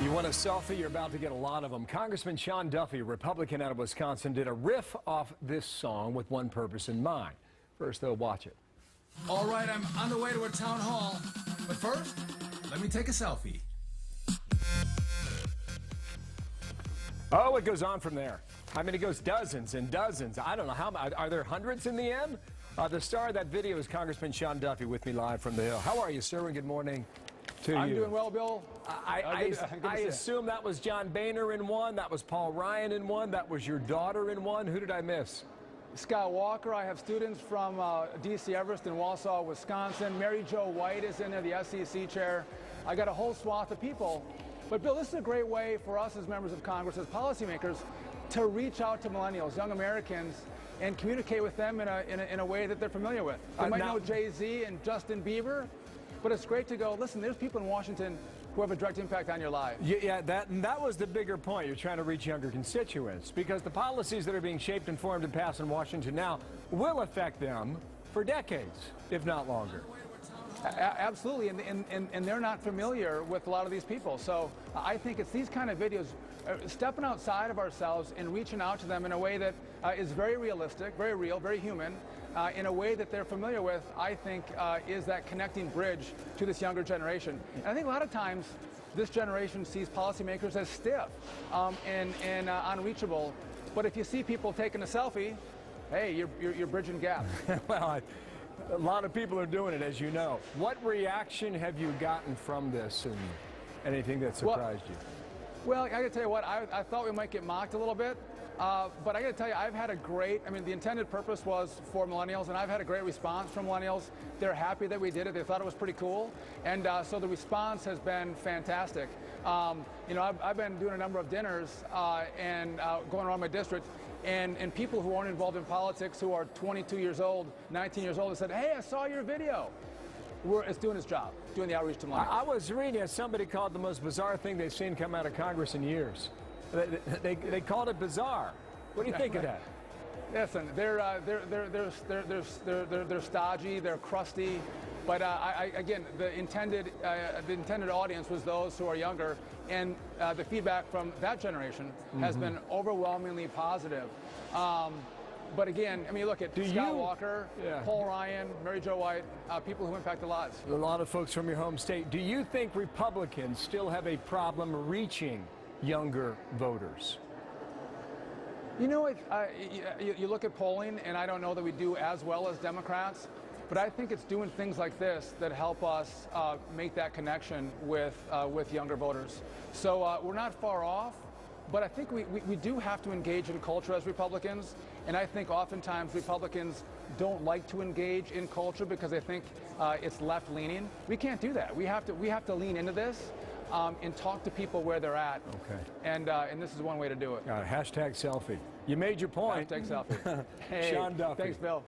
You want a selfie? You're about to get a lot of them. Congressman Sean Duffy, Republican out of Wisconsin, did a riff off this song with one purpose in mind. First, though, watch it. All right, I'm on the way to a town hall. But first, let me take a selfie. Oh, it goes on from there. I mean, it goes dozens and dozens. I don't know how many. Are there hundreds in the end? The star of that video is Congressman Sean Duffy with me live from the Hill. How are you, sir? And good morning to you. I'm doing well, Bill. I assume that was John Boehner in one. That was Paul Ryan in one. That was your daughter in one. Who did I miss? Scott Walker. I have students from D.C. Everest and Wausau, Wisconsin. Mary Jo White is in there, the SEC chair. I got a whole swath of people. But, Bill, this is a great way for us as members of Congress, as policymakers, to reach out to millennials, young Americans, and communicate with them in a way that they're familiar with. They might know Jay-Z and Justin Bieber, but it's great to go, listen, there's people in Washington who have a direct impact on your lives. Yeah, that was the bigger point. You're trying to reach younger constituents because the policies that are being shaped, informed, and passed in Washington now will affect them for decades, if not longer. Absolutely, and they're not familiar with a lot of these people. So I think it's these kind of videos, stepping outside of ourselves and reaching out to them in a way that is very realistic, very real, very human, in a way that they're familiar with, I think is that connecting bridge to this younger generation. And I think a lot of times this generation sees policymakers as stiff and unreachable. But if you see people taking a selfie, hey, you're bridging gaps. Well, a lot of people are doing it, as you know. What reaction have you gotten from this, and anything that surprised you? Well, I got to tell you what, I thought we might get mocked a little bit, but I got to tell you, I've had a great, the intended purpose was for millennials, and I've had a great response from millennials. They're happy that we did it. They thought it was pretty cool, and so the response has been fantastic. I've been doing a number of dinners and going around my district, and people who aren't involved in politics, who are 22 years old, 19 years old, have said, hey, I saw your video. It's doing its job, doing the outreach to millennials. I was reading it, somebody called the most bizarre thing they've seen come out of Congress in years. They called it bizarre. What do you think of that? Listen, they're stodgy, they're crusty, but again, the intended audience was those who are younger, and the feedback from that generation has been overwhelmingly positive. But again, look at Scott Walker, Paul Ryan, Mary Jo White, people who impact the lives. A lot of folks from your home state. Do you think Republicans still have a problem reaching younger voters? You know, you look at polling, and I don't know that we do as well as Democrats, but I think it's doing things like this that help us make that connection with younger voters. So we're not far off. But I think we do have to engage in culture as Republicans, and I think oftentimes Republicans don't like to engage in culture because they think it's left-leaning. We can't do that. We have to lean into this and talk to people where they're at. Okay. And this is one way to do it. Hashtag selfie. You made your point. Hashtag selfie. Hey, Sean Duffy. Thanks, Bill.